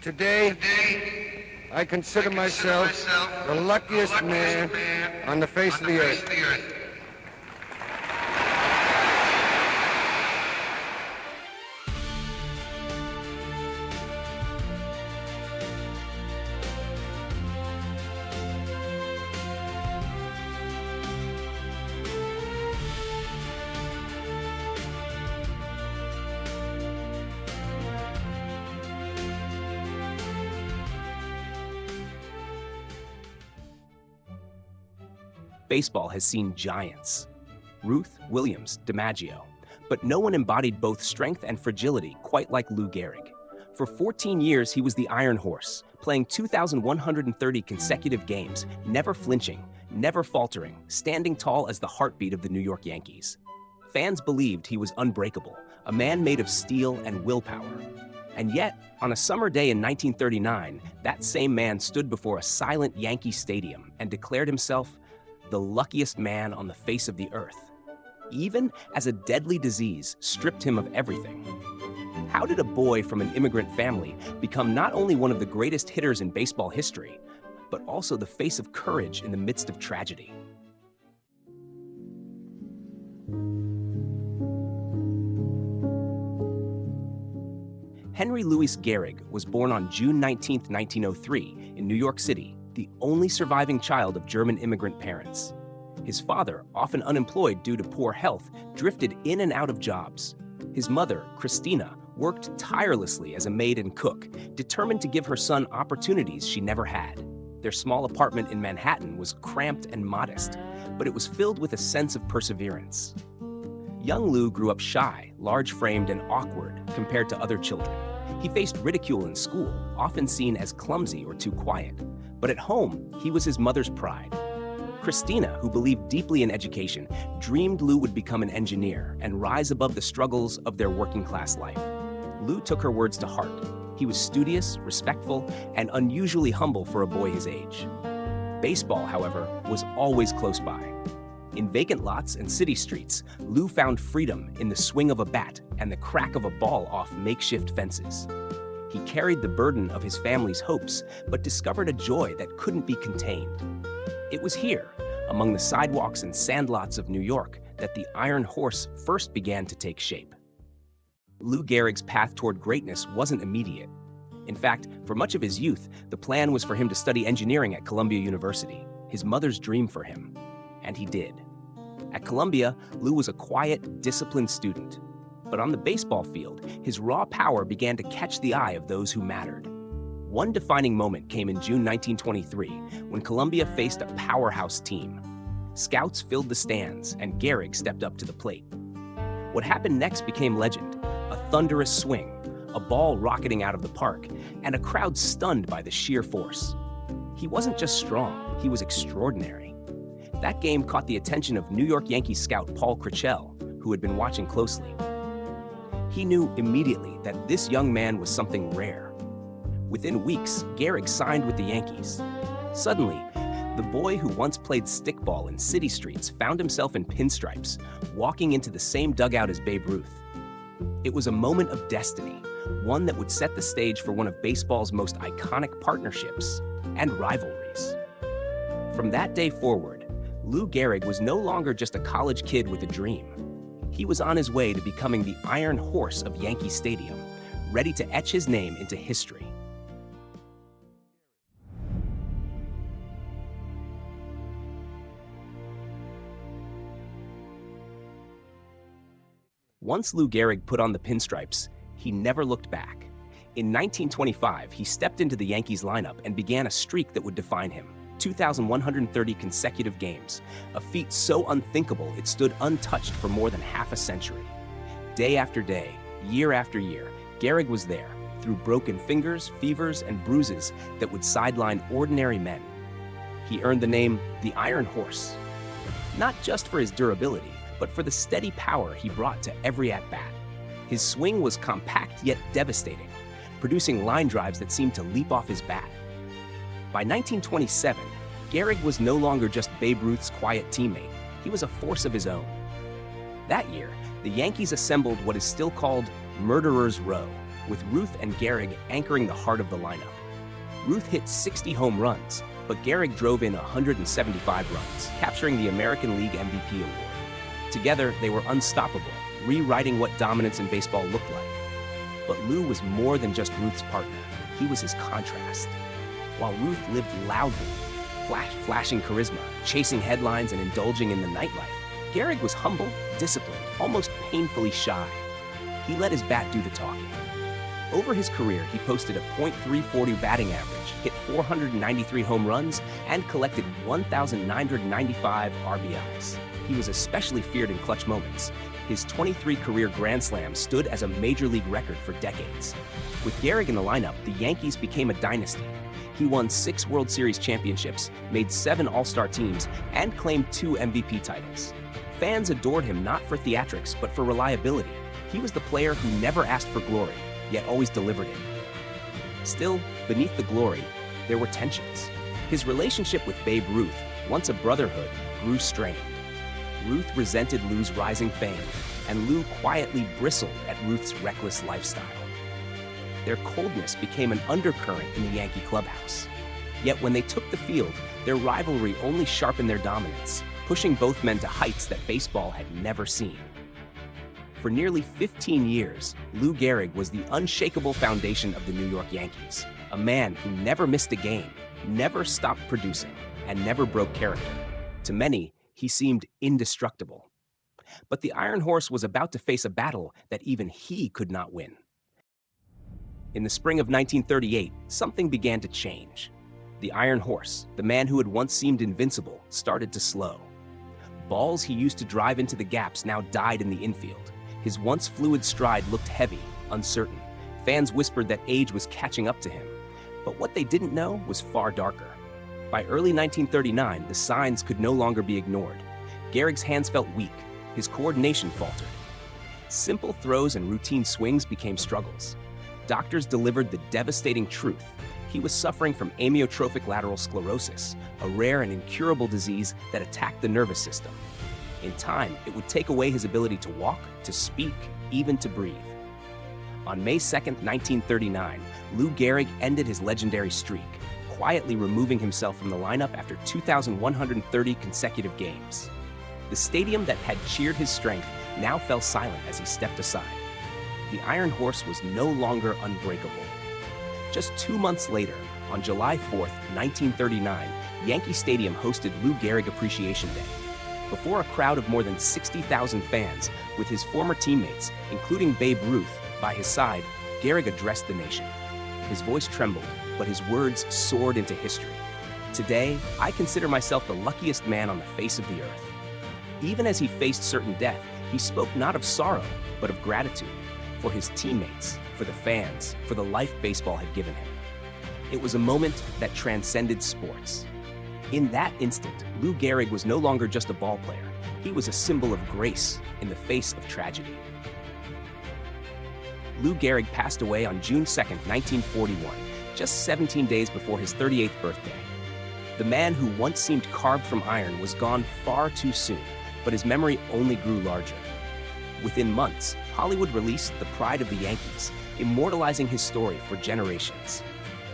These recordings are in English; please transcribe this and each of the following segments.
Today, I consider myself the luckiest man on the face of the earth. Baseball has seen giants. Ruth, Williams, DiMaggio. But no one embodied both strength and fragility quite like Lou Gehrig. For 14 years, he was the Iron Horse, playing 2,130 consecutive games, never flinching, never faltering, standing tall as the heartbeat of the New York Yankees. Fans believed he was unbreakable, a man made of steel and willpower. And yet, on a summer day in 1939, that same man stood before a silent Yankee stadium and declared himself the luckiest man on the face of the earth, even as a deadly disease stripped him of everything. How did a boy from an immigrant family become not only one of the greatest hitters in baseball history, but also the face of courage in the midst of tragedy? Henry Louis Gehrig was born on June 19, 1903, in New York City, the only surviving child of German immigrant parents. His father, often unemployed due to poor health, drifted in and out of jobs. His mother, Christina, worked tirelessly as a maid and cook, determined to give her son opportunities she never had. Their small apartment in Manhattan was cramped and modest, but it was filled with a sense of perseverance. Young Lou grew up shy, large-framed, and awkward compared to other children. He faced ridicule in school, often seen as clumsy or too quiet. But at home, he was his mother's pride. Christina, who believed deeply in education, dreamed Lou would become an engineer and rise above the struggles of their working-class life. Lou took her words to heart. He was studious, respectful, and unusually humble for a boy his age. Baseball, however, was always close by. In vacant lots and city streets, Lou found freedom in the swing of a bat and the crack of a ball off makeshift fences. He carried the burden of his family's hopes, but discovered a joy that couldn't be contained. It was here, among the sidewalks and sandlots of New York, that the Iron Horse first began to take shape. Lou Gehrig's path toward greatness wasn't immediate. In fact, for much of his youth, the plan was for him to study engineering at Columbia University, his mother's dream for him. And he did. At Columbia, Lou was a quiet, disciplined student. But on the baseball field, his raw power began to catch the eye of those who mattered. One defining moment came in June 1923, when Columbia faced a powerhouse team. Scouts filled the stands, and Gehrig stepped up to the plate. What happened next became legend: a thunderous swing, a ball rocketing out of the park, and a crowd stunned by the sheer force. He wasn't just strong, he was extraordinary. That game caught the attention of New York Yankees scout Paul Krickel, who had been watching closely. He knew immediately that this young man was something rare. Within weeks, Gehrig signed with the Yankees. Suddenly, the boy who once played stickball in city streets found himself in pinstripes, walking into the same dugout as Babe Ruth. It was a moment of destiny, one that would set the stage for one of baseball's most iconic partnerships and rivalries. From that day forward, Lou Gehrig was no longer just a college kid with a dream. He was on his way to becoming the Iron Horse of Yankee Stadium, ready to etch his name into history. Once Lou Gehrig put on the pinstripes, he never looked back. In 1925, he stepped into the Yankees lineup and began a streak that would define him: 2,130 consecutive games, a feat so unthinkable it stood untouched for more than half a century. Day after day, year after year, Gehrig was there, through broken fingers, fevers, and bruises that would sideline ordinary men. He earned the name the Iron Horse, not just for his durability, but for the steady power he brought to every at-bat. His swing was compact yet devastating, producing line drives that seemed to leap off his bat. By 1927, Gehrig was no longer just Babe Ruth's quiet teammate. He was a force of his own. That year, the Yankees assembled what is still called Murderer's Row, with Ruth and Gehrig anchoring the heart of the lineup. Ruth hit 60 home runs, but Gehrig drove in 175 runs, capturing the American League MVP award. Together, they were unstoppable, rewriting what dominance in baseball looked like. But Lou was more than just Ruth's partner. He was his contrast. While Ruth lived loudly, flashing charisma, chasing headlines and indulging in the nightlife, Gehrig was humble, disciplined, almost painfully shy. He let his bat do the talking. Over his career, he posted a .340 batting average, hit 493 home runs, and collected 1,995 RBIs. He was especially feared in clutch moments. His 23 career Grand Slams stood as a major league record for decades. With Gehrig in the lineup, the Yankees became a dynasty. He won 6 World Series championships, made 7 All-Star teams, and claimed 2 MVP titles. Fans adored him not for theatrics, but for reliability. He was the player who never asked for glory, yet always delivered it. Still, beneath the glory, there were tensions. His relationship with Babe Ruth, once a brotherhood, grew strained. Ruth resented Lou's rising fame, and Lou quietly bristled at Ruth's reckless lifestyle. Their coldness became an undercurrent in the Yankee clubhouse. Yet when they took the field, their rivalry only sharpened their dominance, pushing both men to heights that baseball had never seen. For nearly 15 years, Lou Gehrig was the unshakable foundation of the New York Yankees, a man who never missed a game, never stopped producing, and never broke character. To many, he seemed indestructible. But the Iron Horse was about to face a battle that even he could not win. In the spring of 1938, something began to change. The Iron Horse, the man who had once seemed invincible, started to slow. Balls he used to drive into the gaps now died in the infield. His once fluid stride looked heavy, uncertain. Fans whispered that age was catching up to him. But what they didn't know was far darker. By early 1939, the signs could no longer be ignored. Gehrig's hands felt weak. His coordination faltered. Simple throws and routine swings became struggles. Doctors delivered the devastating truth. He was suffering from amyotrophic lateral sclerosis, a rare and incurable disease that attacked the nervous system. In time, it would take away his ability to walk, to speak, even to breathe. On May 2, 1939, Lou Gehrig ended his legendary streak, quietly removing himself from the lineup after 2,130 consecutive games. The stadium that had cheered his strength now fell silent as he stepped aside. The Iron Horse was no longer unbreakable. Just 2 months later, on July 4, 1939, Yankee Stadium hosted Lou Gehrig Appreciation Day. Before a crowd of more than 60,000 fans, with his former teammates, including Babe Ruth, by his side, Gehrig addressed the nation. His voice trembled, but his words soared into history. Today, I consider myself the luckiest man on the face of the earth. Even as he faced certain death, he spoke not of sorrow, but of gratitude. For his teammates, for the fans, for the life baseball had given him. It was a moment that transcended sports. In that instant, Lou Gehrig was no longer just a ball player. He was a symbol of grace in the face of tragedy. Lou Gehrig passed away on June 2, 1941, just 17 days before his 38th birthday. The man who once seemed carved from iron was gone far too soon, but his memory only grew larger. Within months, Hollywood released The Pride of the Yankees, immortalizing his story for generations.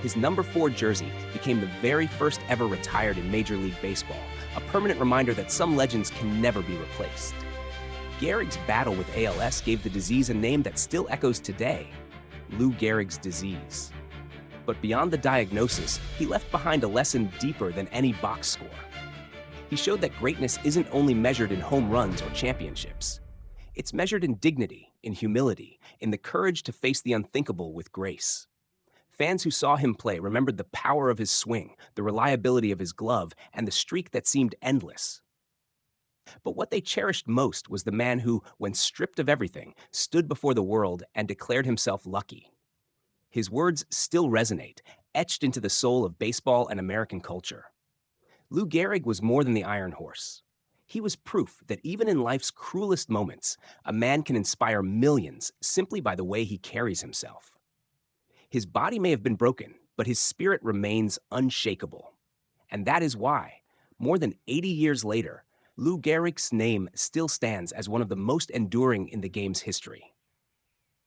His number 4 jersey became the very first ever retired in Major League Baseball, a permanent reminder that some legends can never be replaced. Gehrig's battle with ALS gave the disease a name that still echoes today, Lou Gehrig's disease. But beyond the diagnosis, he left behind a lesson deeper than any box score. He showed that greatness isn't only measured in home runs or championships. It's measured in dignity, in humility, in the courage to face the unthinkable with grace. Fans who saw him play remembered the power of his swing, the reliability of his glove, and the streak that seemed endless. But what they cherished most was the man who, when stripped of everything, stood before the world and declared himself lucky. His words still resonate, etched into the soul of baseball and American culture. Lou Gehrig was more than the Iron Horse. He was proof that even in life's cruelest moments, a man can inspire millions simply by the way he carries himself. His body may have been broken, but his spirit remains unshakable. And that is why, more than 80 years later, Lou Gehrig's name still stands as one of the most enduring in the game's history.